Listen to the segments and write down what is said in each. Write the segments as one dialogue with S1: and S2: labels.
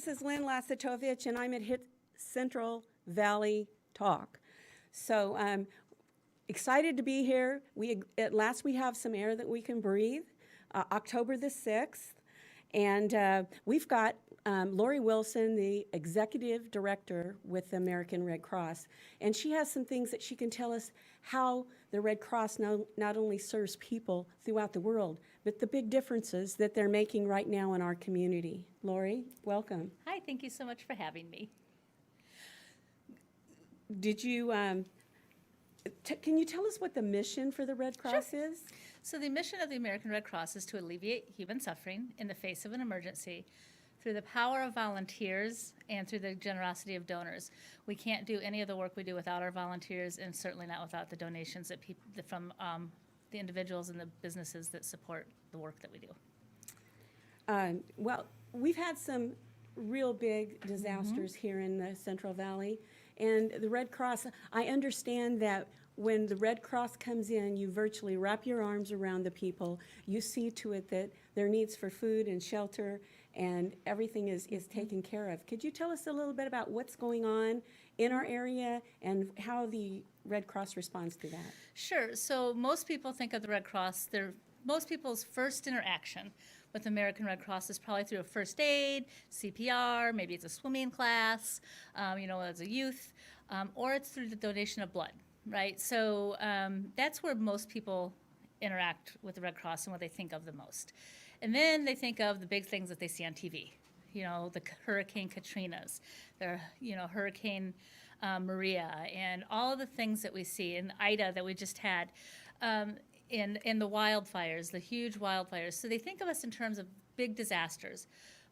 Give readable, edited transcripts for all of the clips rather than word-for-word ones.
S1: This is Lynn Lassotovitch, and I'm at Hit Central Valley Talk. So excited to be here. At last we have some air that we can breathe. October the 6th. And we've got Lori Wilson, the executive director with the American Red Cross. And she has some things that she can tell us how the Red Cross not only serves people throughout the world, but the big differences that they're making right now in our community. Lori, welcome.
S2: Hi, thank you so much for having me.
S1: Did you, can you tell us what the mission for the Red Cross is?
S2: So the mission of the American Red Cross is to alleviate human suffering in the face of an emergency through the power of volunteers and through the generosity of donors. We can't do any of the work we do without our volunteers, and certainly not without the donations that from the individuals and the businesses that support the work that we do.
S1: Well, we've had some real big disasters here in the Central Valley, and the Red Cross, I understand that when the Red Cross comes in, you virtually wrap your arms around the people. You see to it that their needs for food and shelter and everything is taken care of. Could you tell us a little bit about what's going on in our area and how the Red Cross responds to that?
S2: Sure. So most people think of the Red Cross, most people's first interaction with American Red Cross is probably through a first aid, CPR, maybe it's a swimming class, as a youth, or it's through the donation of blood, right? So that's where most people interact with the Red Cross and what they think of the most. And then they think of the big things that they see on TV, the Hurricane Katrinas, Hurricane Maria, and all of the things that we see, and Ida that we just had, in the wildfires, the huge wildfires. So they think of us in terms of big disasters.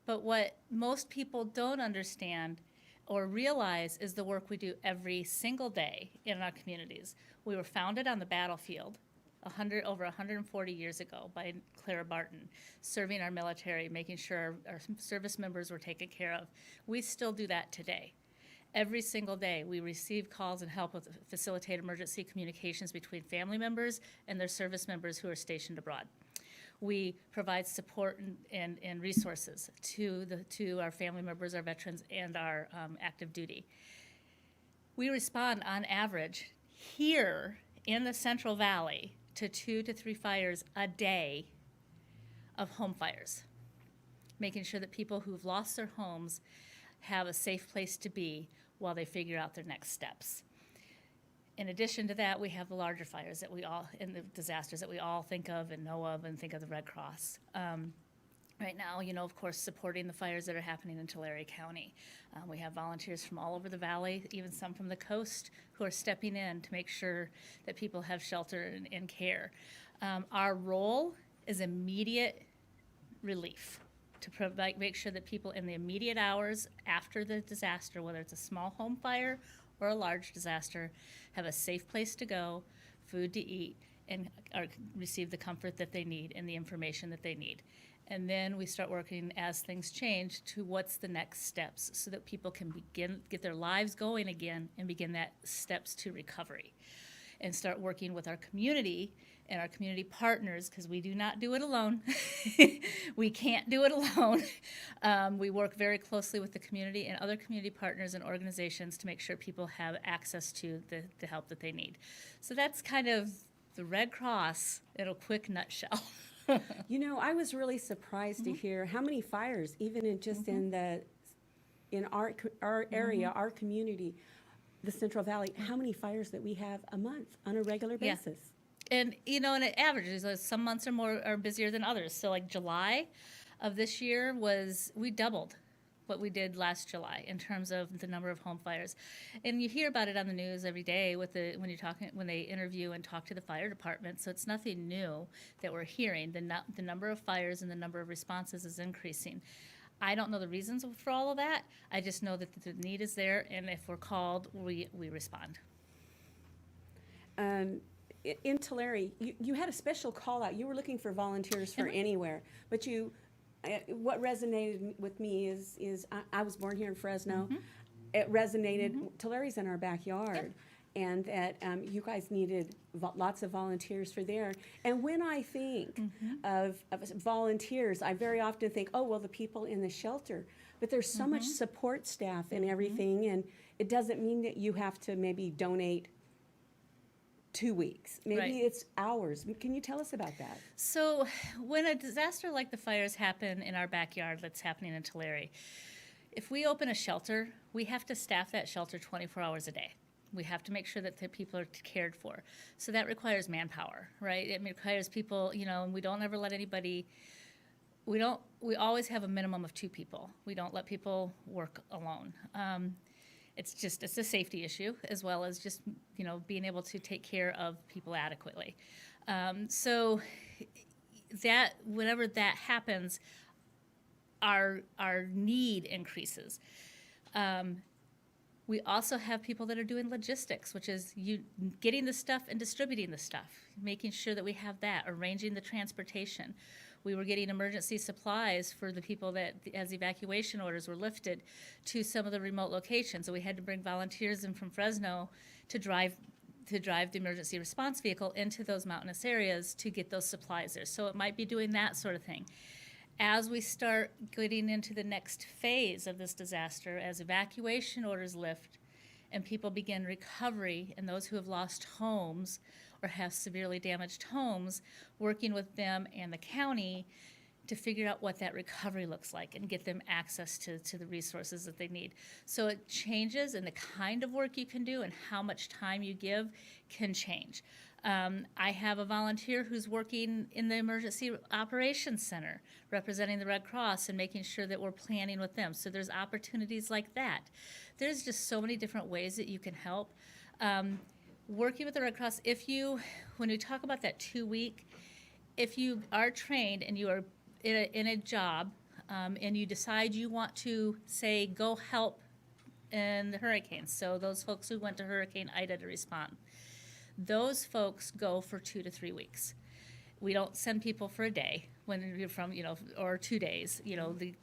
S2: But what most people don't understand or realize is the work we do every single day in our communities. We were founded on the battlefield over 140 years ago by Clara Barton, serving our military, making sure our service members were taken care of. We still do that today. Every single day, we receive calls and help with facilitate emergency communications between family members and their service members who are stationed abroad. We provide support and resources to our family members, our veterans, and our active duty. We respond on average here in the Central Valley to 2 to 3 fires a day of home fires, making sure that people who've lost their homes have a safe place to be while they figure out their next steps. In addition to that, we have the larger fires and the disasters that we all think of and know of and think of the Red Cross. Right now, of course, supporting the fires that are happening in Tulare County. We have volunteers from all over the valley, even some from the coast, who are stepping in to make sure that people have shelter and care. Our role is immediate relief, to make sure that people in the immediate hours after the disaster, whether it's a small home fire or a large disaster, have a safe place to go, food to eat, and receive the comfort that they need and the information that they need. And then we start working as things change to what's the next steps so that people can get their lives going again and begin that steps to recovery. And start working with our community and our community partners, because we do not do it alone. We can't do it alone. We work very closely with the community and other community partners and organizations to make sure people have access to the help that they need. So that's kind of the Red Cross in a quick nutshell.
S1: I was really surprised to hear how many fires, even in our area, our community, the Central Valley, how many fires that we have a month on a regular basis.
S2: And and it averages. Some months are busier than others. So like July of this year we doubled what we did last July in terms of the number of home fires. And you hear about it on the news every day when they interview and talk to the fire department. So it's nothing new that we're hearing. The number of fires and the number of responses is increasing. I don't know the reasons for all of that. I just know that the need is there, and if we're called, we respond.
S1: In Tulare, you had a special call out. You were looking for volunteers for anywhere, but what resonated with me is I was born here in Fresno. It resonated. Tulare's in our backyard, and that you guys needed lots of volunteers for there. And when I think of volunteers, I very often think, oh, well, the people in the shelter. but there's so much support staff and everything, and it doesn't mean that you have to maybe donate 2 weeks. Maybe
S2: Right.
S1: it's hours. Can you tell us about that?
S2: So when a disaster like the fires happen in our backyard that's happening in Tulare, if we open a shelter, we have to staff that shelter 24 hours a day. We have to make sure that the people are cared for. So that requires manpower, right? It requires people, and we don't ever let anybody, we always have a minimum of 2 people. We don't let people work alone. It's a safety issue as well as just, being able to take care of people adequately. So that, whenever that happens, our need increases. We also have people that are doing logistics, which is you getting the stuff and distributing the stuff, making sure that we have that, arranging the transportation. We were getting emergency supplies for the people that, as evacuation orders were lifted, to some of the remote locations. So we had to bring volunteers in from Fresno to drive the emergency response vehicle into those mountainous areas to get those supplies there. So it might be doing that sort of thing. As we start getting into the next phase of this disaster, as evacuation orders lift and people begin recovery, and those who have lost homes or have severely damaged homes, working with them and the county to figure out what that recovery looks like and get them access to the resources that they need. So it changes, and the kind of work you can do and how much time you give can change. I have a volunteer who's working in the Emergency Operations Center, representing the Red Cross and making sure that we're planning with them. So there's opportunities like that. There's just so many different ways that you can help. Working with the Red Cross, when we talk about that 2-week, if you are trained and you are in a job and you decide you want to, say, go help in the hurricanes, so those folks who went to Hurricane Ida to respond, those folks go for 2 to 3 weeks. We don't send people for a day when you're from, or 2 days. The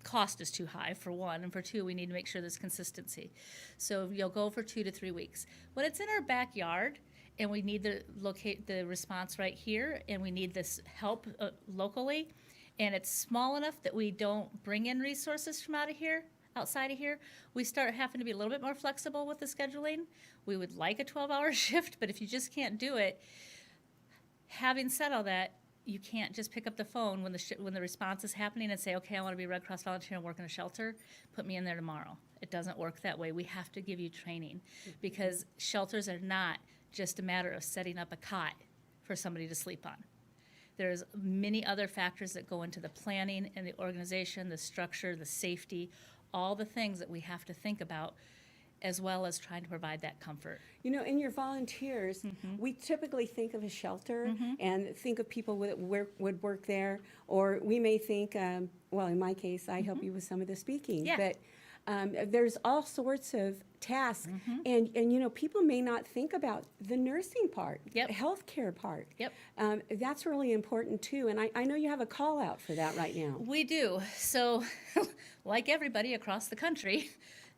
S2: cost is too high, for one, and for two, we need to make sure there's consistency. So you'll go for 2 to 3 weeks. When it's in our backyard and we need to locate the response right here, and we need this help locally, and it's small enough that we don't bring in resources from outside of here, we start having to be a little bit more flexible with the scheduling. We would like a 12-hour shift, but if you just can't do it, having said all that, you can't just pick up the phone when the response is happening and say, okay, I want to be a Red Cross volunteer and work in a shelter, put me in there tomorrow. It doesn't work that way. We have to give you training, because shelters are not just a matter of setting up a cot for somebody to sleep on. There's many other factors that go into the planning and the organization, the structure, the safety, all the things that we have to think about, as well as trying to provide that comfort.
S1: In your volunteers, we typically think of a shelter and think of people that would work there, or we may think, well, in my case, I help you with some of the speaking.
S2: Yeah.
S1: But there's all sorts of tasks, and people may not think about the nursing part,
S2: Yep.
S1: the healthcare part.
S2: Yep.
S1: That's really important too, and I know you have a call out for that right now.
S2: We do. So, like everybody across the country,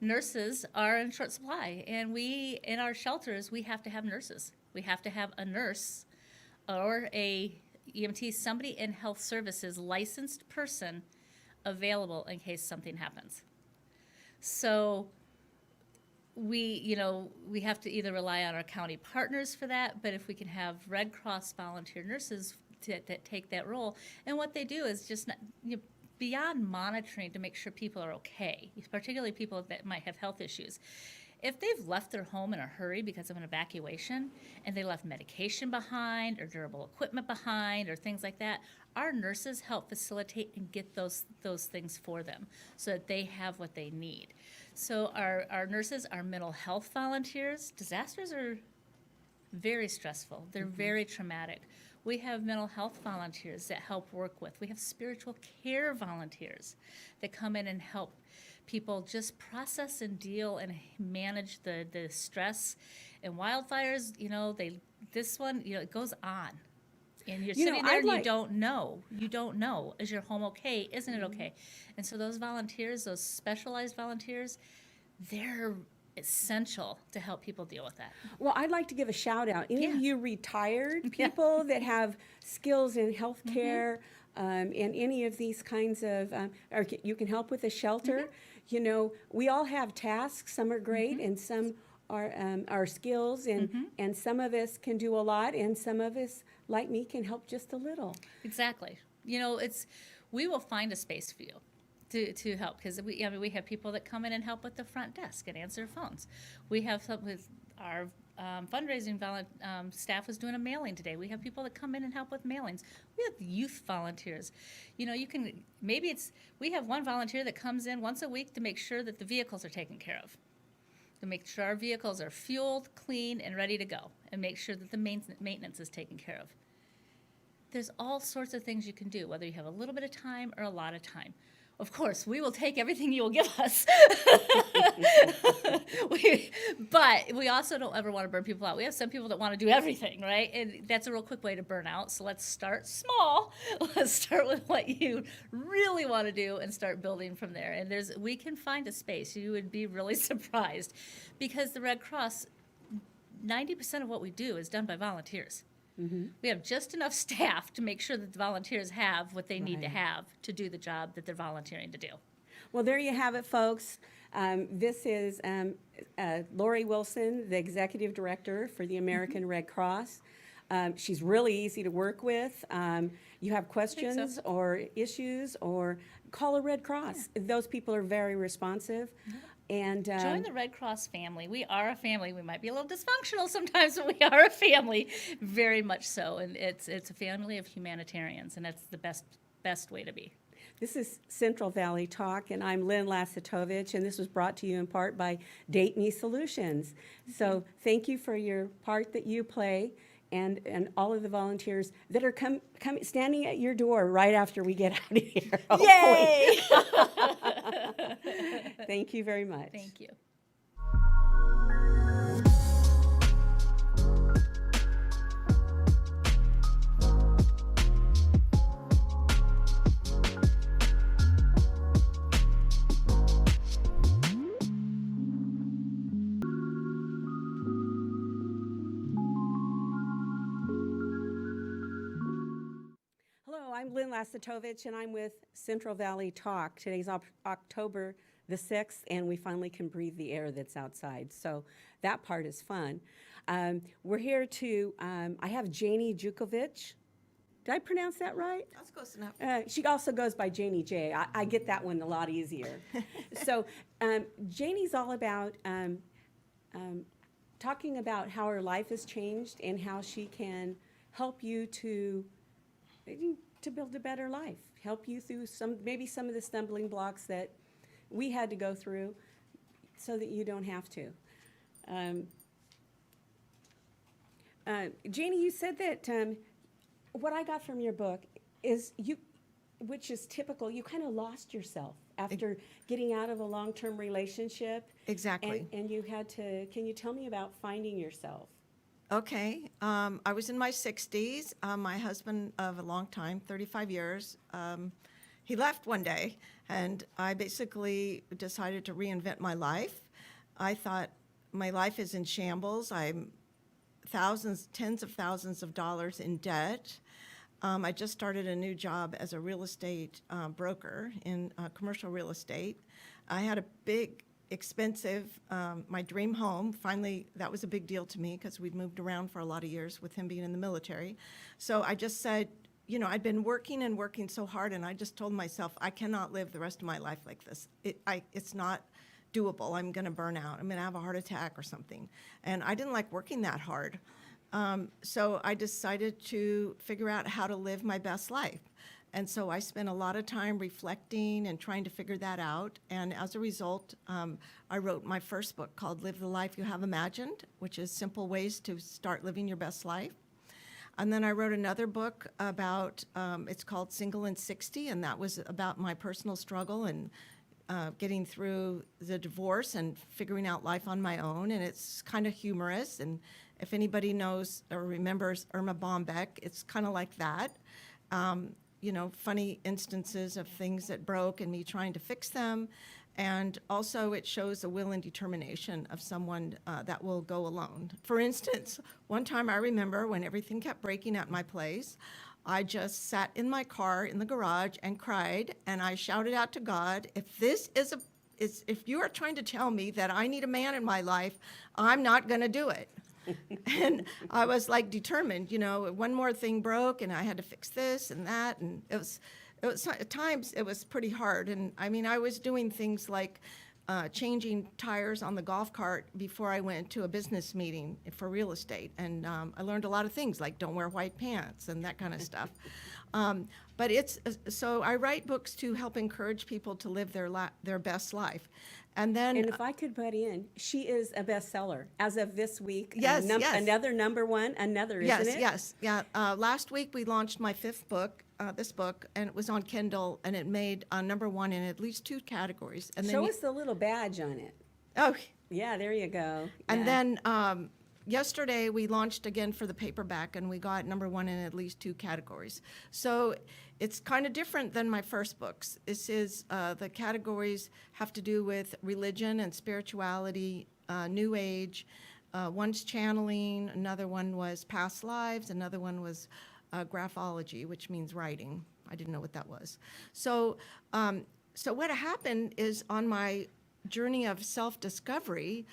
S2: nurses are in short supply, and in our shelters, we have to have nurses. We have to have a nurse or a EMT, somebody in health services, licensed person available in case something happens. So we have to either rely on our county partners for that, but if we can have Red Cross volunteer nurses that take that role, and what they do is just beyond monitoring to make sure people are okay, particularly people that might have health issues. If they've left their home in a hurry because of an evacuation, and they left medication behind or durable equipment behind or things like that, our nurses help facilitate and get those things for them so that they have what they need. So our nurses are mental health volunteers. Disasters are very stressful. They're very traumatic. We have mental health volunteers that help work with. We have spiritual care volunteers that come in and help people just process and deal and manage the stress. And wildfires, it goes on. And you're sitting there and you don't know. You don't know. Is your home okay? Isn't it okay? And so those volunteers, those specialized volunteers, they're essential to help people deal with that.
S1: Well, I'd like to give a shout out. Any of
S2: Yeah.
S1: you retired people that have skills in healthcare and any of these kinds of, or you can help with a shelter. You know, we all have tasks. Some are great, and some are skills, and some of us can do a lot, and some of us, like me, can help just a little.
S2: Exactly. You know, we will find a space for you to help, because we have people that come in and help with the front desk and answer phones. We have some with our fundraising staff was doing a mailing today. We have people that come in and help with mailings. We have youth volunteers. You know, we have one volunteer that comes in once a week to make sure that the vehicles are taken care of, to make sure our vehicles are fueled, clean, and ready to go, and make sure that the maintenance is taken care of. There's all sorts of things you can do, whether you have a little bit of time or a lot of time. Of course, we will take everything you will give us. But we also don't ever want to burn people out. We have some people that want to do everything, right? And that's a real quick way to burn out. So let's start small. Let's start with what you really want to do and start building from there. And we can find a space. You would be really surprised, because the Red Cross, 90% of what we do is done by volunteers. We have just enough staff to make sure that the volunteers have what they need to have to do the job that they're volunteering to do.
S1: Well, there you have it, folks. This is Lori Wilson, the Executive Director for the American Red Cross. She's really easy to work with. You have questions or issues, or call a Red Cross. Those people are very responsive. And
S2: join the Red Cross family. We are a family. We might be a little dysfunctional sometimes, but we are a family, very much so. And it's a family of humanitarians, and that's the best way to be.
S1: This is Central Valley Talk, and I'm Lynn Lassotovitch, and this was brought to you in part by DateMe.Solutions. So thank you for your part that you play, and all of the volunteers that are standing at your door right after we get out of here.
S2: Yay!
S1: Thank you very much.
S2: Thank you.
S1: Hello, I'm Lynn Lassotovitch, and I'm with Central Valley Talk. Today's October the 6th, and we finally can breathe the air that's outside. So that part is fun. We're here to, I have Janie Jukovic. Did I pronounce that right?
S3: That's close enough.
S1: She also goes by Janie J. I get that one a lot easier. So Janie's all about talking about how her life has changed and how she can help you to build a better life, help you through maybe some of the stumbling blocks that we had to go through so that you don't have to. Janie, you said that what I got from your book is which is typical, you kind of lost yourself after getting out of a long-term relationship.
S3: Exactly.
S1: And you had to, can you tell me about finding yourself?
S3: Okay. I was in my 60s. My husband of a long time, 35 years, he left one day, and I basically decided to reinvent my life. I thought, my life is in shambles. I'm tens of thousands of dollars in debt. I just started a new job as a real estate broker in commercial real estate. I had a big, expensive, my dream home. Finally, that was a big deal to me because we'd moved around for a lot of years with him being in the military. So I just said, you know, I'd been working and working so hard, and I just told myself, I cannot live the rest of my life like this. It's not doable. I'm going to burn out. I'm going to have a heart attack or something. And I didn't like working that hard. So I decided to figure out how to live my best life. And so I spent a lot of time reflecting and trying to figure that out. And as a result, I wrote my first book called Live the Life You Have Imagined, which is simple ways to start living your best life. And then I wrote another book about, it's called Single in 60, and that was about my personal struggle and getting through the divorce and figuring out life on my own. And it's kind of humorous. And if anybody knows or remembers Irma Bombeck, it's kind of like that. You know, funny instances of things that broke and me trying to fix them. And also it shows a will and determination of someone that will go alone. For instance, one time I remember when everything kept breaking at my place, I just sat in my car in the garage and cried, and I shouted out to God, if you are trying to tell me that I need a man in my life, I'm not going to do it. And I was like determined, one more thing broke and I had to fix this and that. And it was at times it was pretty hard. And I mean, I was doing things like changing tires on the golf cart before I went to a business meeting for real estate. And I learned a lot of things like don't wear white pants and that kind of stuff. But so I write books to help encourage people to live their best life. And then,
S1: And if I could butt in, she is a bestseller as of this week.
S3: Yes, yes.
S1: Another number one, isn't it?
S3: Yes. Yeah. Last week we launched my 5th book, this book, and it was on Kindle, and it made number 1 in at least 2 categories. And
S1: Show us the little badge on it.
S3: Oh,
S1: Yeah, there you go.
S3: and
S1: Yeah.
S3: then yesterday we launched again for the paperback, and we got number 1 in at least 2 categories. So it's kind of different than my first books. This is the categories have to do with religion and spirituality, New Age. One's channeling, another one was past lives, another one was graphology, which means writing. I didn't know what that was. So what happened is on my journey of self-discovery,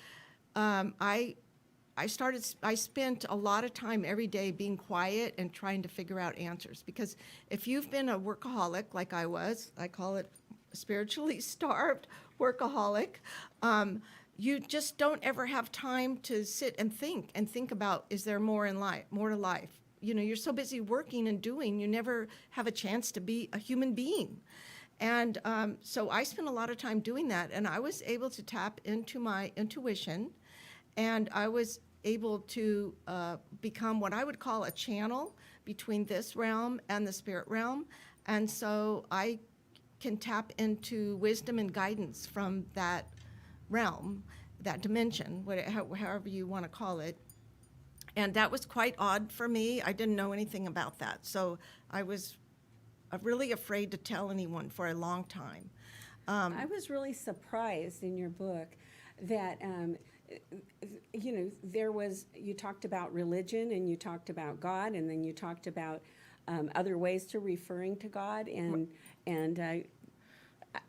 S3: I spent a lot of time every day being quiet and trying to figure out answers. Because if you've been a workaholic like I was, I call it spiritually starved workaholic, you just don't ever have time to sit and think about, is there more to life? You're so busy working and doing, you never have a chance to be a human being. And so I spent a lot of time doing that, and I was able to tap into my intuition, and I was able to become what I would call a channel between this realm and the spirit realm. And so I can tap into wisdom and guidance from that realm, that dimension, however you want to call it. And that was quite odd for me. I didn't know anything about that. So I was really afraid to tell anyone for a long time.
S1: I was really surprised in your book that, you talked about religion and you talked about God, and then you talked about other ways to referring to God, and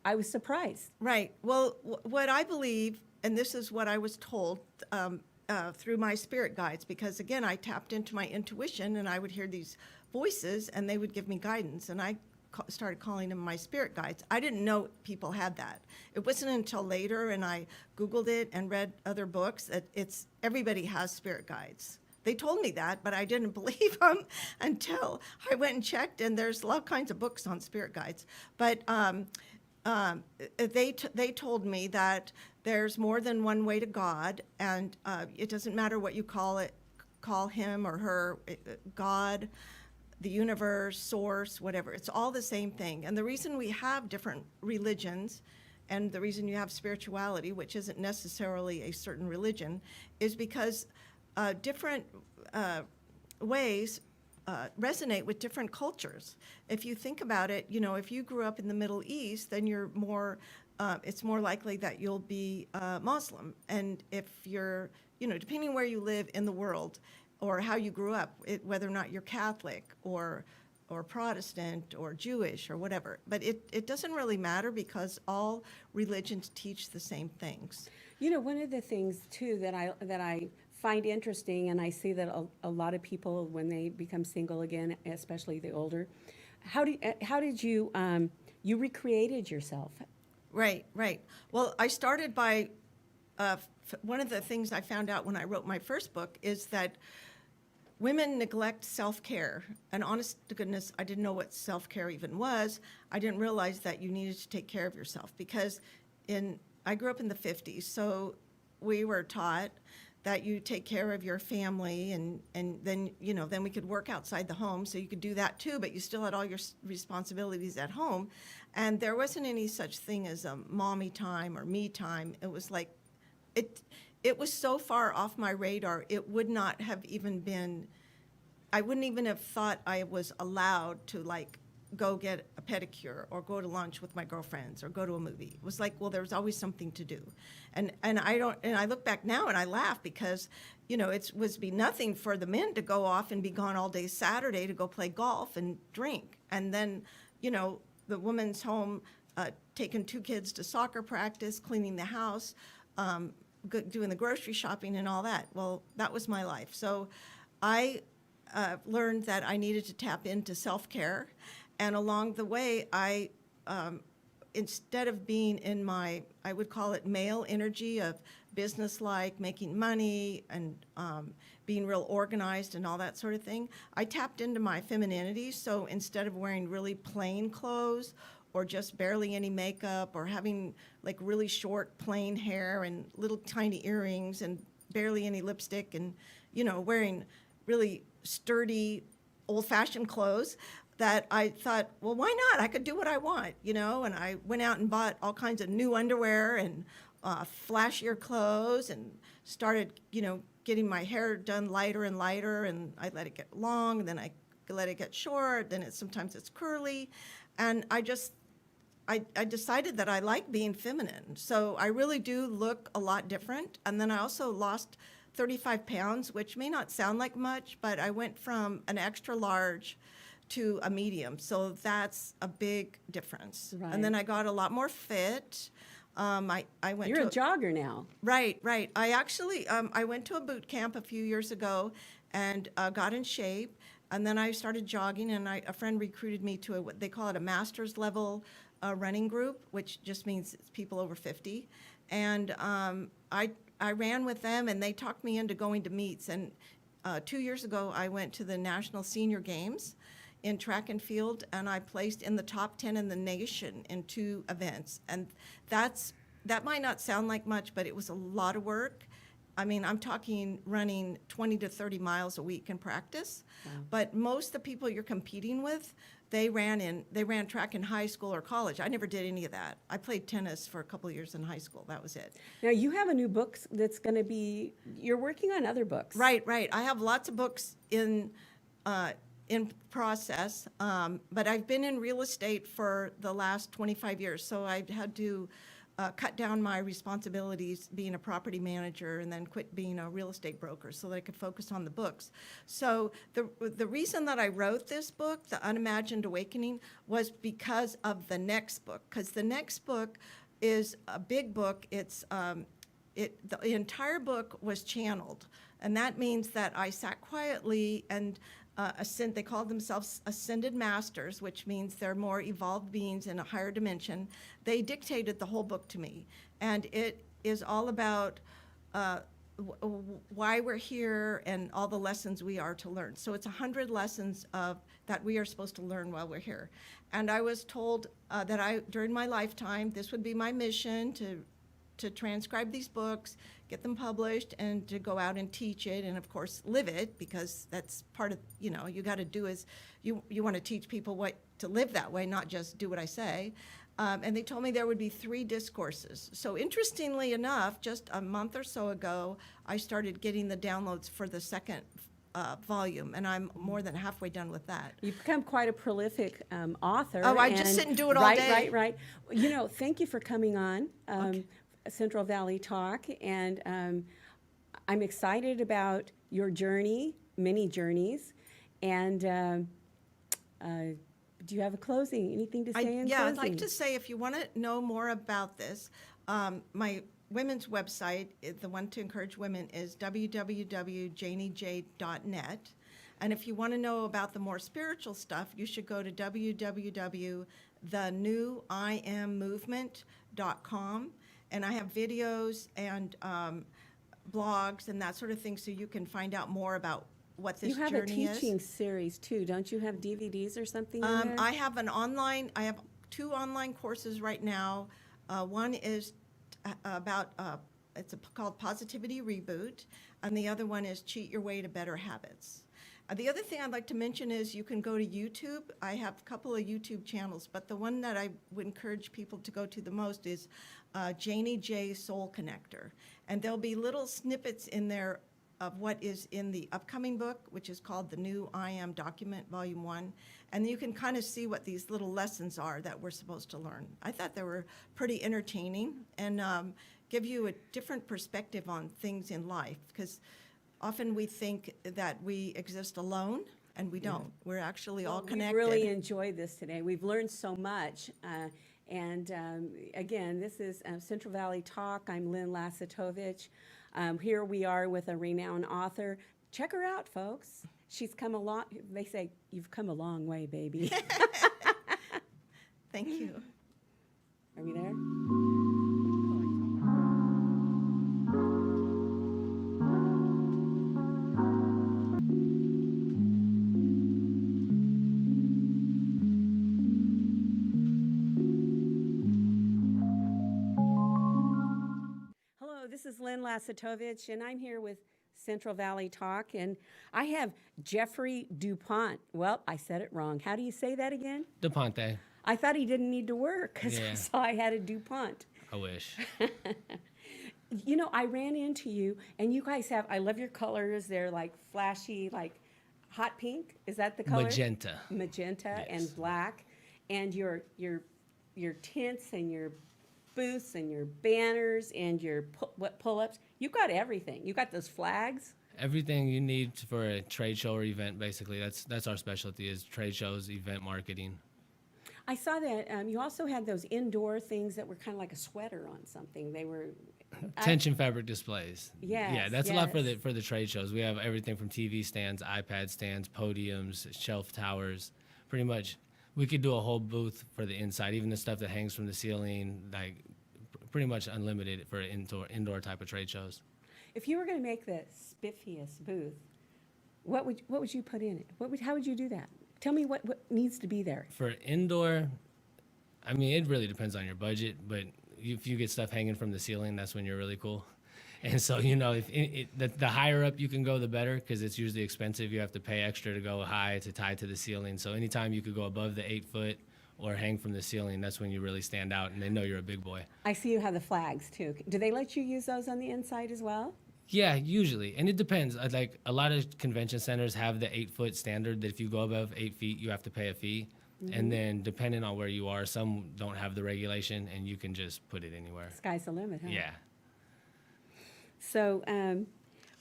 S1: I was surprised.
S3: Right. Well, what I believe, and this is what I was told through my spirit guides, because again, I tapped into my intuition and I would hear these voices and they would give me guidance, and I started calling them my spirit guides. I didn't know people had that. It wasn't until later, and I Googled it and read other books, that everybody has spirit guides. They told me that, but I didn't believe them until I went and checked, and there's all kinds of books on spirit guides. But they told me that there's more than one way to God, and it doesn't matter what you call him or her, God, the universe, source, whatever. It's all the same thing. And the reason we have different religions, and the reason you have spirituality, which isn't necessarily a certain religion, is because different ways resonate with different cultures. If you think about it, if you grew up in the Middle East, then it's more likely that you'll be Muslim. And if you're, depending where you live in the world, or how you grew up, whether or not you're Catholic or Protestant or Jewish or whatever. But it doesn't really matter, because all religions teach the same things.
S1: One of the things too that I find interesting, and I see that a lot of people, when they become single again, especially the older, how did you you recreated yourself?
S3: Right. Well, I started by one of the things I found out when I wrote my first book is that women neglect self-care. And honest to goodness, I didn't know what self-care even was. I didn't realize that you needed to take care of yourself, because I grew up in the 50s, so we were taught that you take care of your family, and then then we could work outside the home, so you could do that too, but you still had all your responsibilities at home. And there wasn't any such thing as a mommy time or me time. It was like, it was so far off my radar, it would not have even been, I wouldn't even have thought I was allowed to go get a pedicure or go to lunch with my girlfriends or go to a movie. It was like, well, there was always something to do. And I look back now and I laugh because, you know, it was be nothing for the men to go off and be gone all day Saturday to go play golf and drink. And then, you know, the woman's home, taking 2 kids to soccer practice, cleaning the house, doing the grocery shopping and all that. Well, that was my life. So I learned that I needed to tap into self-care. And along the way, I, instead of being in my, I would call it male energy of business-like, making money and being real organized and all that sort of thing, I tapped into my femininity. So instead of wearing really plain clothes or just barely any makeup or having like really short plain hair and little tiny earrings and barely any lipstick and, you know, wearing really sturdy, old-fashioned clothes, that I thought, well, why not? I could do what I want, you know? And I went out and bought all kinds of new underwear and flashier clothes and started, you know, getting my hair done lighter and lighter, and I let it get long, and then I let it get short, then sometimes it's curly. And I decided that I like being feminine. So I really do look a lot different. And then I also lost 35 pounds, which may not sound like much, but I went from an extra large to a medium. So that's a big difference.
S1: Right.
S3: And then I got a lot more fit. I went
S1: You're
S3: to
S1: a jogger now.
S3: Right. I actually, I went to a boot camp a few years ago and got in shape. And then I started jogging, and a friend recruited me to what they call it a master's level running group, which just means it's people over 50. And I ran with them, and they talked me into going to meets. And 2 years ago, I went to the National Senior Games in track and field, and I placed in the top 10 in the nation in 2 events. And that might not sound like much, but it was a lot of work. I mean, I'm talking running 20 to 30 miles a week in practice.
S1: Wow.
S3: But most of the people you're competing with, they ran track in high school or college. I never did any of that. I played tennis for a couple of years in high school. That was it.
S1: Now, you have a new book that's going to be, you're working on other books.
S3: Right. I have lots of books in process, but I've been in real estate for the last 25 years, so I've had to cut down my responsibilities being a property manager and then quit being a real estate broker so that I could focus on the books. So the reason that I wrote this book, The Unimagined Awakening, was because of the next book, because the next book is a big book. It's the entire book was channeled, and that means that I sat quietly and they call themselves ascended masters, which means they're more evolved beings in a higher dimension. They dictated the whole book to me, and it is all about why we're here and all the lessons we are to learn. So it's 100 lessons that we are supposed to learn while we're here. And I was told that during my lifetime, this would be my mission to transcribe these books, get them published, and to go out and teach it, and of course live it, because that's part of, you know, you got to do is you want to teach people what to live that way, not just do what I say. And they told me there would be 3 discourses. So interestingly enough, just a month or so ago, I started getting the downloads for the second volume, and I'm more than halfway done with that.
S1: You've become quite a prolific author.
S3: Oh, I just sit and do it all day.
S1: Right. You know, thank you for coming on Central Valley Talk, and I'm excited about your journey, many journeys, and do you have a closing? Anything to say in closing?
S3: I'd like to say, if you want to know more about this, my women's website, the one to encourage women, is www.janiej.net. And if you want to know about the more spiritual stuff, you should go to www.thenewiammovement.com. And I have videos and blogs and that sort of thing, so you can find out more about what this journey is.
S1: You have a teaching series too, don't you have DVDs or something in there?
S3: I have 2 online courses right now. One is about, called Positivity Reboot, and the other one is Cheat Your Way to Better Habits. The other thing I'd like to mention is you can go to YouTube. I have a couple of YouTube channels, but the one that I would encourage people to go to the most is Janie J Soul Connector. And there'll be little snippets in there of what is in the upcoming book, which is called The New I Am Document, Volume 1. And you can kind of see what these little lessons are that we're supposed to learn. I thought they were pretty entertaining and give you a different perspective on things in life, because often we think that we exist alone, and we don't. We're actually all connected.
S1: We really enjoyed this today. We've learned so much. Again, this is Central Valley Talk. I'm Lynn Lassotovitch. Here we are with a renowned author. Check her out, folks. She's come a long, they say, you've come a long way, baby.
S3: Thank you.
S1: Are we there? Hello, this is Lynn Lassotovitch, and I'm here with Central Valley Talk, and I have Jeffrey DuPont. Well, I said it wrong. How do you say that again?
S4: DuPonte.
S1: I thought he didn't need to work because I
S4: Yeah.
S1: saw I had a DuPont.
S4: I wish.
S1: You know, I ran into you, and you guys have, I love your colors. They're like flashy, like hot pink. Is that the color?
S4: Magenta.
S1: Magenta
S4: Yes.
S1: and black. And your tints and your booths and your banners and your pull-ups. You got everything. You got those flags.
S4: Everything you need for a trade show or event, basically. That's our specialty, is trade shows, event marketing.
S1: I saw that you also had those indoor things that were kind of like a sweater on something. They were
S4: Tension fabric displays.
S1: Yes,
S4: Yeah, that's a lot
S1: yes.
S4: for the trade shows. We have everything from TV stands, iPad stands, podiums, shelf towers. Pretty much, we could do a whole booth for the inside, even the stuff that hangs from the ceiling, like pretty much unlimited for indoor type of trade shows.
S1: If you were going to make the spiffiest booth, what would you put in it? How would you do that? Tell me what needs to be there.
S4: For indoor, I mean, it really depends on your budget, but if you get stuff hanging from the ceiling, that's when you're really cool. And so, you know, the higher up you can go, the better, because it's usually expensive. You have to pay extra to go high to tie to the ceiling. So anytime you could go above the 8 foot or hang from the ceiling, that's when you really stand out, and they know you're a big boy.
S1: I see you have the flags too. Do they let you use those on the inside as well?
S4: Yeah, usually. And it depends. Like, a lot of convention centers have the 8 foot standard that if you go above 8 feet, you have to pay a fee. And then depending on where you are, some don't have the regulation, and you can just put it anywhere.
S1: Sky's the limit, huh?
S4: Yeah.
S1: So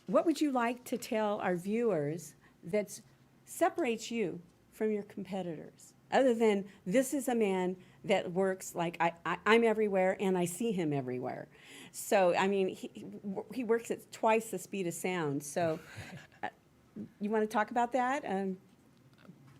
S1: what would you like to tell our viewers that separates you from your competitors? Other than this is a man that works like I'm everywhere and I see him everywhere. So, I mean, he works at twice the speed of sound. So you want to talk about that?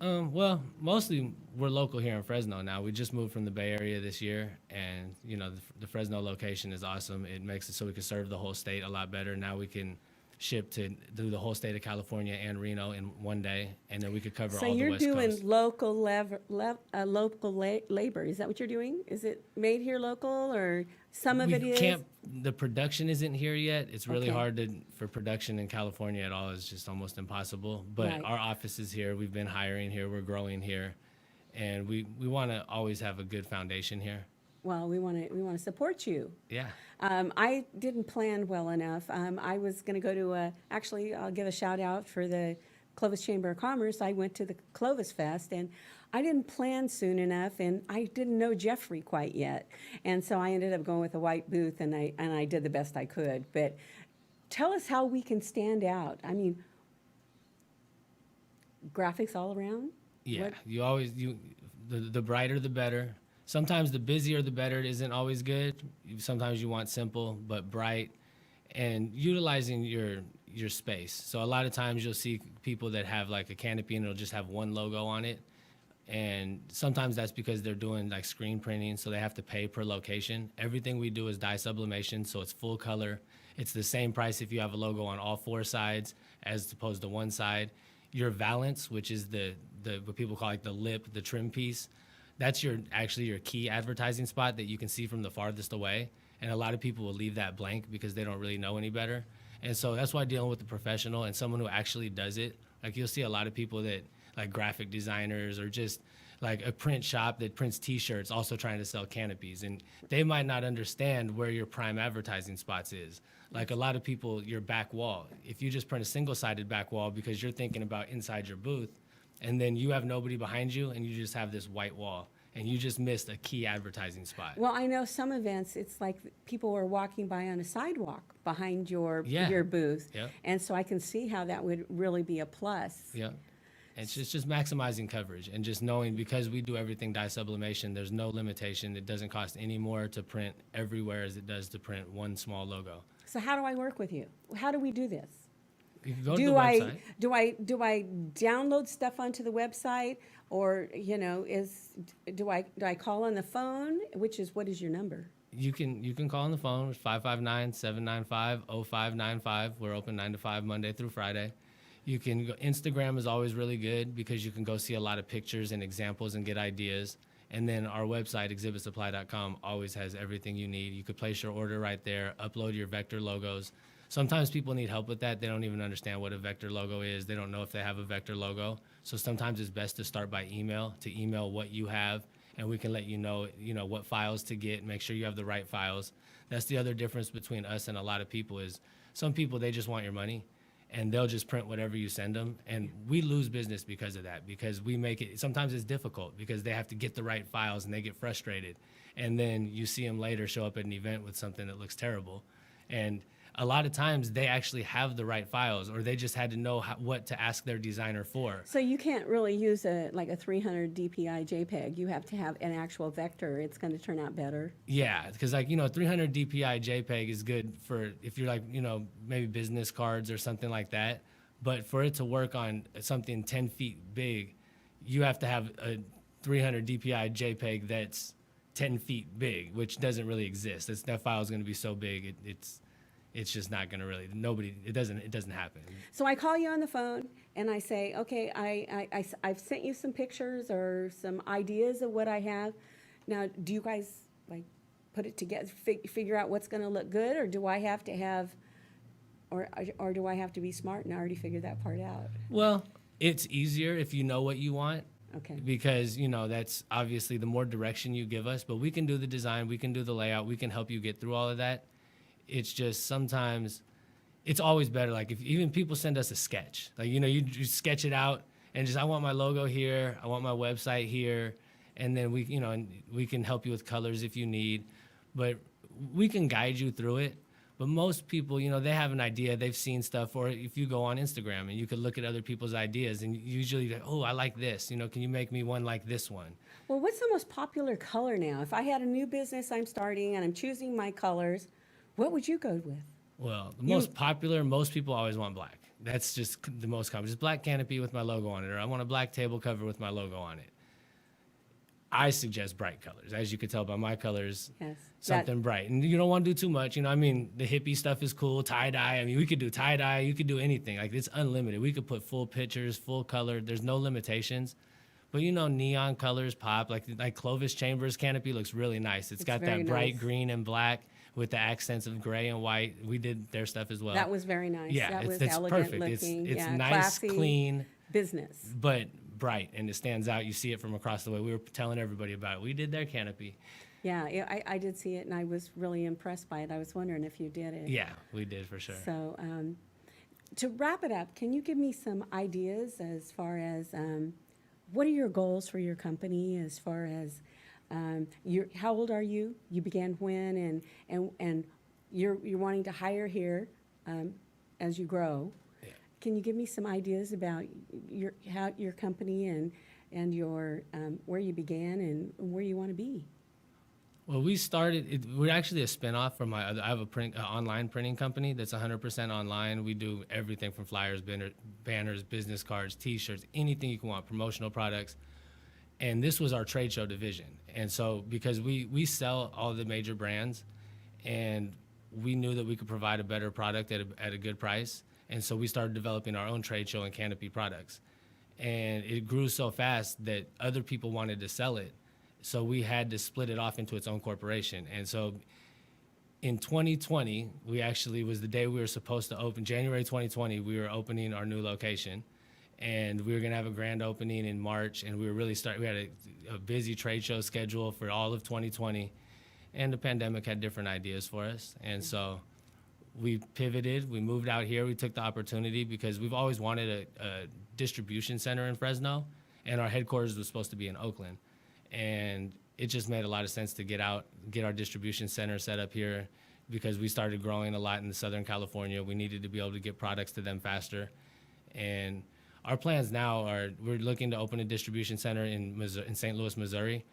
S4: Well, mostly we're local here in Fresno now. We just moved from the Bay Area this year, and, you know, the Fresno location is awesome. It makes it so we can serve the whole state a lot better. Now we can ship to do the whole state of California and Reno in one day, and then we could cover
S1: So
S4: all the
S1: you're
S4: West
S1: doing
S4: Coast.
S1: local labor. Is that what you're doing? Is it made here local, or some of it is?
S4: The production isn't here yet. It's really
S1: Okay.
S4: hard for production in California at all. It's just almost impossible. But
S1: Right.
S4: our office is here. We've been hiring here. We're growing here. And we want to always have a good foundation here.
S1: Well, we want to support you.
S4: Yeah.
S1: I didn't plan well enough. I was going to go to actually, I'll give a shout out for the Clovis Chamber of Commerce. I went to the Clovis Fest, and I didn't plan soon enough, and I didn't know Jeffrey quite yet. And so I ended up going with a white booth, and I did the best I could. But tell us how we can stand out. I mean, graphics all around?
S4: Yeah.
S1: What-
S4: The brighter the better. Sometimes the busier the better isn't always good. Sometimes you want simple but bright, and utilizing your space. So a lot of times you'll see people that have like a canopy and it'll just have one logo on it. And sometimes that's because they're doing like screen printing, so they have to pay per location. Everything we do is dye sublimation, so it's full color. It's the same price if you have a logo on all 4 sides as opposed to one side. Your valance, which is the what people call like the lip, the trim piece, that's actually your key advertising spot that you can see from the farthest away. And a lot of people will leave that blank because they don't really know any better. And so that's why dealing with a professional and someone who actually does it, like you'll see a lot of people that like graphic designers or just like a print shop that prints T-shirts also trying to sell canopies, and they might not understand where your prime advertising spots is. Like a lot of people, your back wall. If you just print a single-sided back wall because you're thinking about inside your booth, and then you have nobody behind you, and you just have this white wall, and you just missed a key advertising spot.
S1: Well, I know some events, it's like people are walking by on a sidewalk behind your
S4: Yeah.
S1: booth.
S4: Yep.
S1: And so I can see how that would really be a plus.
S4: Yeah. It's just maximizing coverage and just knowing, because we do everything dye sublimation, there's no limitation. It doesn't cost any more to print everywhere as it does to print one small logo.
S1: So how do I work with you? How do we do this?
S4: You can go to
S1: Do
S4: the website.
S1: do I download stuff onto the website, or do I call on the phone? What is your number?
S4: You can call on the phone. It's 559-795-0595. We're open 9 to 5 Monday through Friday. You can go, Instagram is always really good because you can go see a lot of pictures and examples and get ideas. And then our website, exhibitsupply.com, always has everything you need. You could place your order right there, upload your vector logos. Sometimes people need help with that. They don't even understand what a vector logo is. They don't know if they have a vector logo. So sometimes it's best to start by email, what you have, and we can let you know what files to get, make sure you have the right files. That's the other difference between us and a lot of people is some people, they just want your money, and they'll just print whatever you send them. And we lose business because of that, because we make it, sometimes it's difficult because they have to get the right files and they get frustrated. And then you see them later show up at an event with something that looks terrible. And a lot of times they actually have the right files, or they just had to know what to ask their designer for.
S1: So you can't really use a 300 DPI JPEG. You have to have an actual vector. It's going to turn out better.
S4: Yeah, because 300 DPI JPEG is good for if you're maybe business cards or something like that. But for it to work on something 10 feet big, you have to have a 300 DPI JPEG that's 10 feet big, which doesn't really exist. That file is going to be so big, it's just not going to really, it doesn't happen.
S1: So I call you on the phone and I say, okay, I've sent you some pictures or some ideas of what I have. Now, do you guys put it together, figure out what's going to look good, or do I have to have, or do I have to be smart and already figure that part out?
S4: Well, it's easier if you know what you want.
S1: Okay.
S4: Because, that's obviously the more direction you give us, but we can do the design, we can do the layout, we can help you get through all of that. It's just sometimes it's always better. Like if even people send us a sketch, you sketch it out and just, I want my logo here, I want my website here. And then we can help you with colors if you need, but we can guide you through it. But most people, they have an idea, they've seen stuff, or if you go on Instagram and you could look at other people's ideas and usually, oh, I like this, can you make me one like this one?
S1: Well, what's the most popular color now? If I had a new business I'm starting and I'm choosing my colors, what would you go with?
S4: Well, the most popular, most people always want black. That's just the most common. Just black canopy with my logo on it, or I want a black table cover with my logo on it. I suggest bright colors. As you could tell by my colors,
S1: Yes.
S4: something bright. And you don't want to do too much. The hippie stuff is cool, tie-dye. We could do tie-dye. You could do anything. It's unlimited. We could put full pictures, full color. There's no limitations. But, neon colors pop. Like Clovis Chambers canopy looks really nice. It's got
S1: very
S4: that bright
S1: nice.
S4: green and black with the accents of gray and white. We did their stuff as well.
S1: That was very nice.
S4: Yeah,
S1: that was
S4: it's
S1: elegant
S4: perfect.
S1: looking.
S4: It's
S1: yeah,
S4: nice,
S1: classy
S4: clean,
S1: business.
S4: but bright, and it stands out. You see it from across the way. We were telling everybody about it. We did their canopy.
S1: Yeah, I did see it, and I was really impressed by it. I was wondering if you did it.
S4: Yeah, we did for sure.
S1: So, to wrap it up, can you give me some ideas as far as what are your goals for your company? As far as how old are you? You began when, and you're wanting to hire here as you grow.
S4: Yeah.
S1: Can you give me some ideas about your company and your where you began and where you want to be?
S4: Well, we're actually a spinoff from I have an online printing company that's 100% online. We do everything from flyers, banners, business cards, T-shirts, anything you can want, promotional products. And this was our trade show division. And so because we sell all the major brands, and we knew that we could provide a better product at a good price. And so we started developing our own trade show and canopy products. And it grew so fast that other people wanted to sell it. So we had to split it off into its own corporation. And so in 2020, we actually was the day we were supposed to open. January 2020, we were opening our new location. and we were going to have a grand opening in March, and we were really we had a busy trade show schedule for all of 2020, and the pandemic had different ideas for us. And so we pivoted, we moved out here, we took the opportunity because we've always wanted a distribution center in Fresno, and our headquarters was supposed to be in Oakland. And it just made a lot of sense to get our distribution center set up here because we started growing a lot in Southern California. We needed to be able to get products to them faster. And our plans now are we're looking to open a distribution center in St. Louis, Missouri,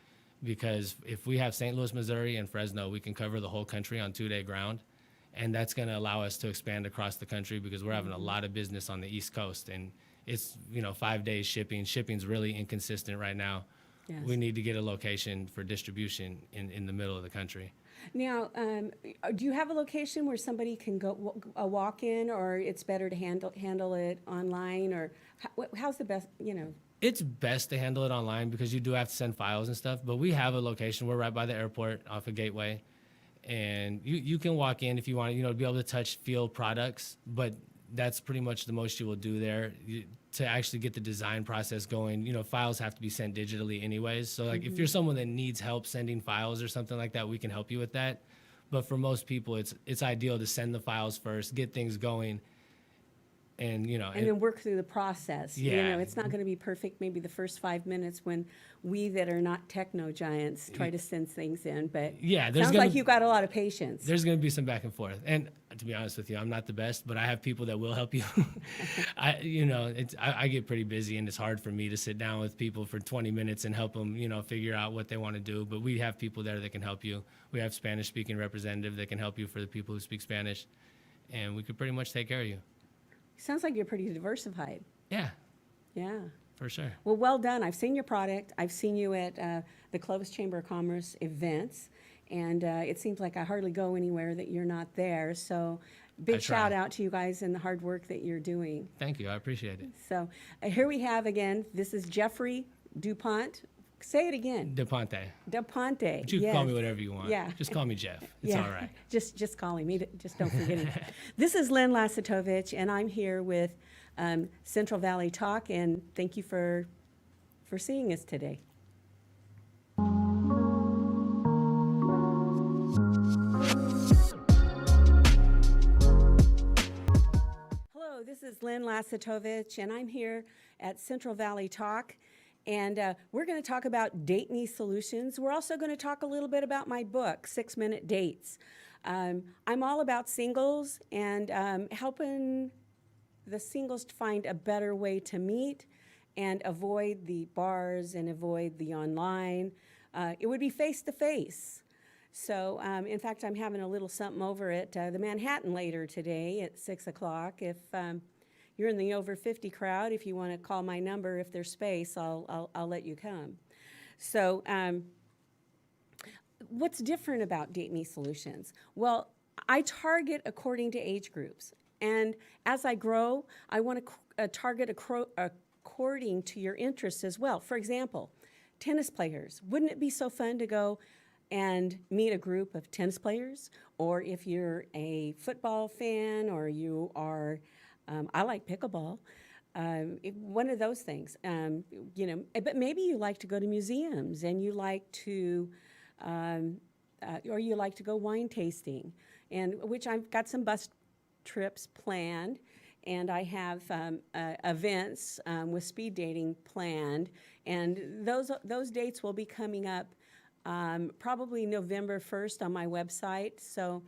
S4: because if we have St. Louis, Missouri and Fresno, we can cover the whole country on 2-day ground. And that's going to allow us to expand across the country because we're having a lot of business on the East Coast. And it's, 5 days shipping. Shipping's really inconsistent right now.
S1: Yes.
S4: We need to get a location for distribution in the middle of the country.
S1: Now, do you have a location where somebody can go a walk-in, or it's better to handle it online, or how's the best?
S4: It's best to handle it online because you do have to send files and stuff. But we have a location. We're right by the airport off of Gateway, and you can walk in if you want to, be able to touch, feel products. But that's pretty much the most you will do there. To actually get the design process going, files have to be sent digitally anyways. So like if you're someone that needs help sending files or something like that, we can help you with that. But for most people, it's ideal to send the files first, get things going, and
S1: and then work through the process.
S4: Yeah.
S1: It's not going to be perfect maybe the first 5 minutes when we that are not techno giants try to send things in, but
S4: yeah,
S1: sounds like you got a lot of patience.
S4: There's going to be some back and forth. And to be honest with you, I'm not the best, but I have people that will help you. I get pretty busy, and it's hard for me to sit down with people for 20 minutes and help them, figure out what they want to do. But we have people there that can help you. We have Spanish-speaking representative that can help you for the people who speak Spanish, and we could pretty much take care of you.
S1: Sounds like you're pretty diversified.
S4: Yeah,
S1: Yeah.
S4: for sure.
S1: Well done. I've seen your product. I've seen you at the Clovis Chamber of Commerce events, and it seems like I hardly go anywhere that you're not there. So big
S4: try.
S1: shout out to you guys and the hard work that you're doing.
S4: Thank you. I appreciate it.
S1: So here we have again, this is Jeffrey DuPont. Say it again.
S4: DePonte.
S1: DuPonte.
S4: But you can call me whatever you want.
S1: Yeah.
S4: Just call me Jeff. It's all right.
S1: Just calling me. Just don't forget it. This is Lynn Lassotovitch, and I'm here with Central Valley Talk, and thank you for seeing us today. Hello, this is Lynn Lassotovitch, and I'm here at Central Valley Talk. And we're going to talk about DateMe.Solutions. We're also going to talk a little bit about my book, 6-Minute Dates. I'm all about singles and helping the singles to find a better way to meet and avoid the bars and avoid the online. It would be face-to-face. So, in fact, I'm having a little something over at the Manhattan later today at 6 o'clock. If you're in the over 50 crowd, if you want to call my number, if there's space, I'll let you come. So what's different about DateMe.Solutions? Well, I target according to age groups. And as I grow, I want to target according to your interests as well. For example, tennis players. Wouldn't it be so fun to go and meet a group of tennis players? Or if you're a football fan, or you are I like pickleball, one of those things, but maybe you like to go to museums and you like to, or you like to go wine tasting, and which I've got some bus trips planned, and I have events with speed dating planned, and those dates will be coming up probably November 1st on my website. So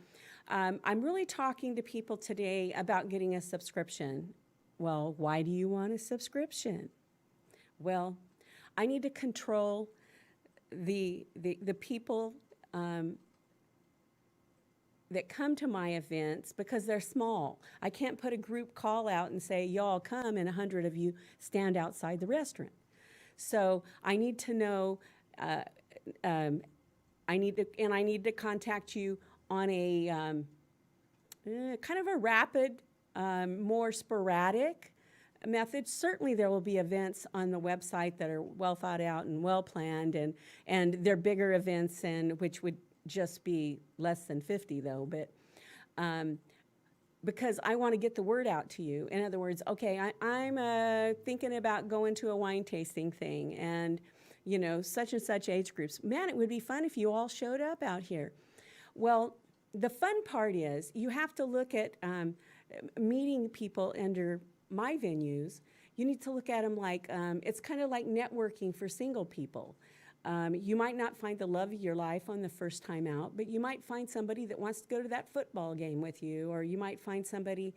S1: I'm really talking to people today about getting a subscription. Well, why do you want a subscription? Well, I need to control the people that come to my events because they're small. I can't put a group call out and say, y'all come, and 100 of you stand outside the restaurant. So I need to know, I need to contact you on a kind of a rapid, more sporadic method. Certainly there will be events on the website that are well thought out and well planned, and they're bigger events, and which would just be less than 50 though. But because I want to get the word out to you. In other words, okay, I'm thinking about going to a wine tasting thing, and such and such age groups. Man, it would be fun if you all showed up out here. Well, the fun part is you have to look at meeting people under my venues. You need to look at them like it's kind of like networking for single people. You might not find the love of your life on the first time out, but you might find somebody that wants to go to that football game with you, or you might find somebody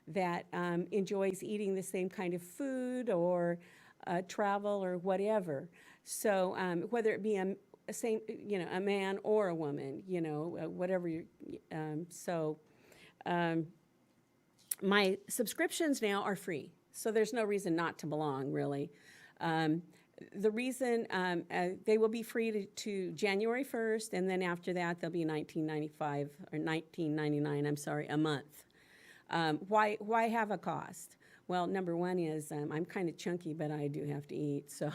S1: that enjoys eating the same kind of food or travel or whatever. So whether it be a man or a woman, whatever you. My subscriptions now are free, so there's no reason not to belong, really. The reason they will be free to January 1st, and then after that they'll be $19.95 or $19.99. I'm sorry, a month. Why have a cost? Well, number one is I'm kind of chunky, but I do have to eat. So,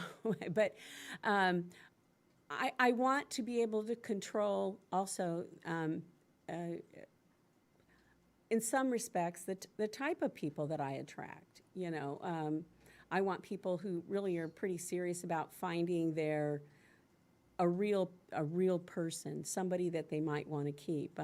S1: but I want to be able to control also. In some respects, the type of people that I attract. I want people who really are pretty serious about finding a real person, somebody that they might want to keep.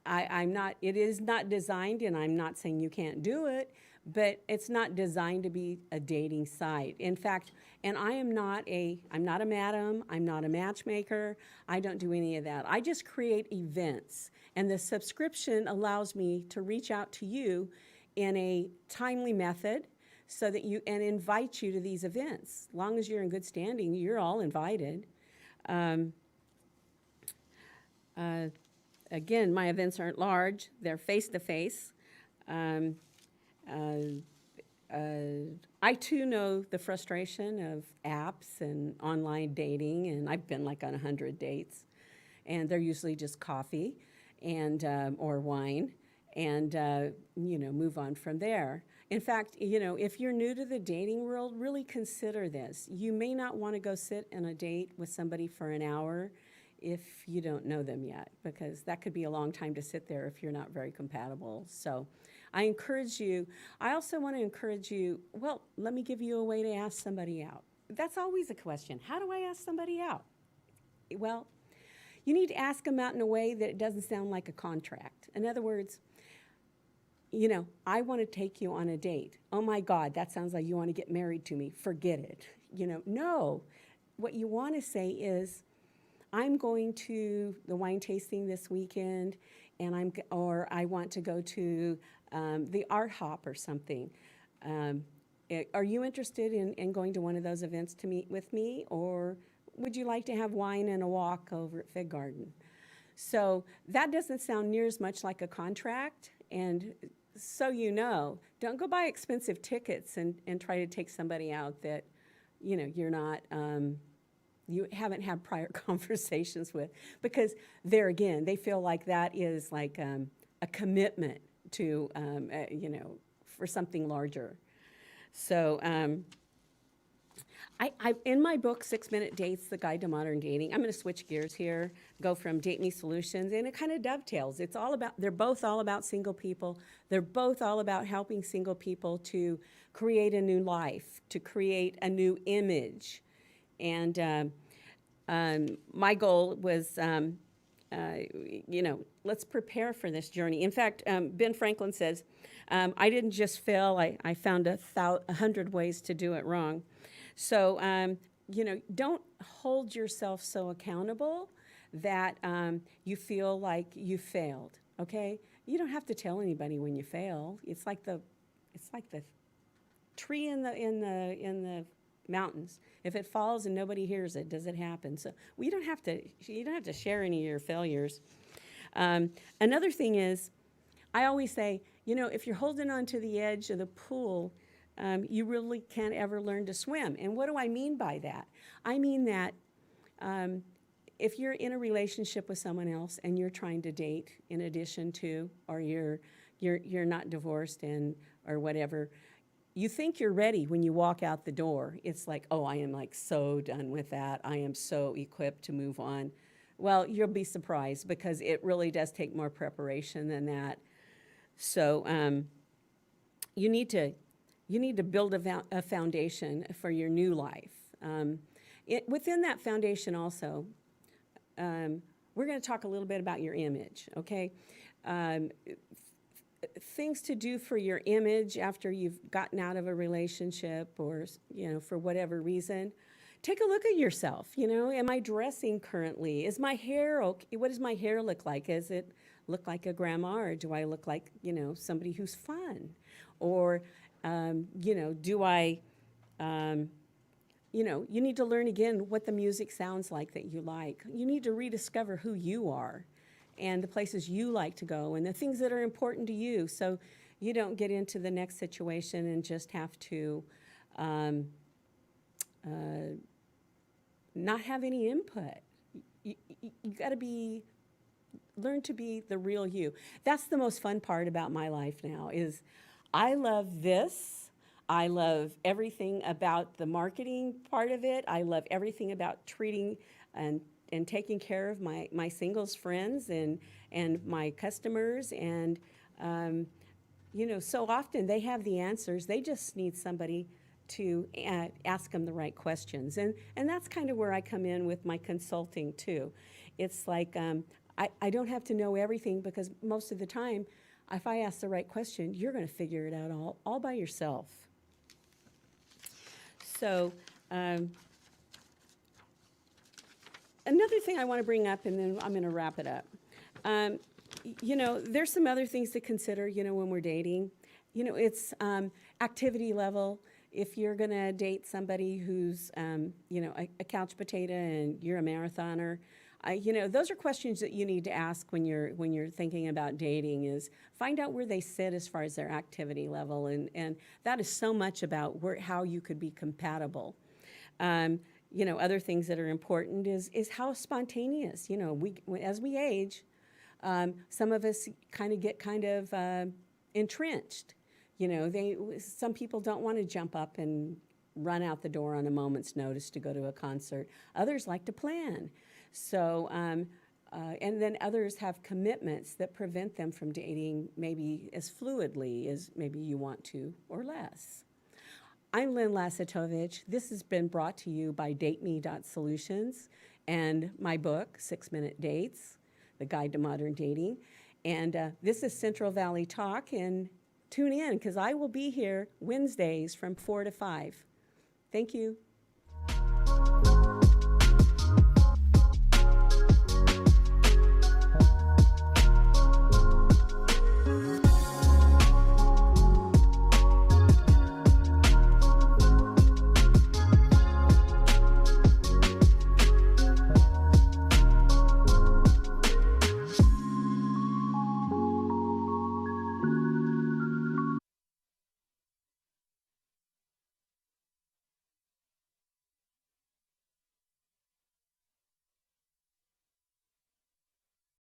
S1: I'm not. It is not designed, and I'm not saying you can't do it, but it's not designed to be a dating site. In fact, and I'm not a madam. I'm not a matchmaker. I don't do any of that. I just create events, and the subscription allows me to reach out to you in a timely method, so that and invite you to these events. As long as you're in good standing, you're all invited. Again, my events aren't large. They're face-to-face. I too know the frustration of apps and online dating, and I've been like on 100 dates, and they're usually just coffee and or wine, and move on from there. In fact, if you're new to the dating world, really consider this. You may not want to go sit on a date with somebody for an hour if you don't know them yet, because that could be a long time to sit there if you're not very compatible. So I encourage you. I also want to encourage you, well, let me give you a way to ask somebody out. That's always a question. How do I ask somebody out? Well, you need to ask them out in a way that it doesn't sound like a contract. In other words, I want to take you on a date. Oh my God, that sounds like you want to get married to me. Forget it. No. What you want to say is, I'm going to the wine tasting this weekend, and I want to go to the art hop or something. Are you interested in going to one of those events to meet with me, or would you like to have wine and a walk over at Fig Garden? So that doesn't sound near as much like a contract, and so don't go buy expensive tickets and try to take somebody out that you're not you haven't had prior conversations with, because there again they feel like that is like a commitment to for something larger. So I in my book, 6-Minute Dates, The Guide to Modern Dating, I'm going to switch gears here, go from DateMe.Solutions, and it kind of dovetails. They're both all about single people. They're both all about helping single people to create a new life, to create a new image. And my goal was, let's prepare for this journey. In fact, Ben Franklin says, I didn't just fail, I found 100 ways to do it wrong. So, don't hold yourself so accountable that you feel like you failed, okay? You don't have to tell anybody when you fail. It's like the tree in the mountains. If it falls and nobody hears it, does it happen? So you don't have to share any of your failures. Another thing is, I always say, if you're holding on to the edge of the pool, you really can't ever learn to swim. And what do I mean by that? I mean that if you're in a relationship with someone else and you're trying to date in addition to, or you're not divorced or whatever, you think you're ready when you walk out the door. It's like, oh, I am like so done with that. I am so equipped to move on. Well, you'll be surprised, because it really does take more preparation than that. So you need to build a foundation for your new life. Within that foundation also, we're going to talk a little bit about your image, okay? Things to do for your image after you've gotten out of a relationship or, for whatever reason. Take a look at yourself, am I dressing currently? Is my hair okay? What does my hair look like? Does it look like a grandma, or do I look like, somebody who's fun? Or, do I, you need to learn again what the music sounds like that you like. You need to rediscover who you are and the places you like to go and the things that are important to you, so you don't get into the next situation and just have to not have any input. You got to learn to be the real you. That's the most fun part about my life now is I love this. I love everything about the marketing part of it. I love everything about treating and taking care of my singles friends and my customers. And, so often they have the answers. They just need somebody to ask them the right questions. And that's kind of where I come in with my consulting too. It's like I don't have to know everything, because most of the time, if I ask the right question, you're going to figure it out all by yourself. So another thing I want to bring up, and then I'm going to wrap it up. There's some other things to consider, when we're dating. It's activity level. If you're going to date somebody who's, a couch potato and you're a marathoner, those are questions that you need to ask when you're thinking about dating, is find out where they sit as far as their activity level. And that is so much about how you could be compatible. Other things that are important is how spontaneous, as we age, some of us get entrenched. Some people don't want to jump up and run out the door on a moment's notice to go to a concert. Others like to plan. So, and then others have commitments that prevent them from dating maybe as fluidly as maybe you want to, or less. I'm Lynn Lassotovitch. This has been brought to you by DateMe.Solutions and my book, 6-Minute Dates, The Guide to Modern Dating. And this is Central Valley Talk, and tune in, because I will be here Wednesdays from 4 to 5. Thank you.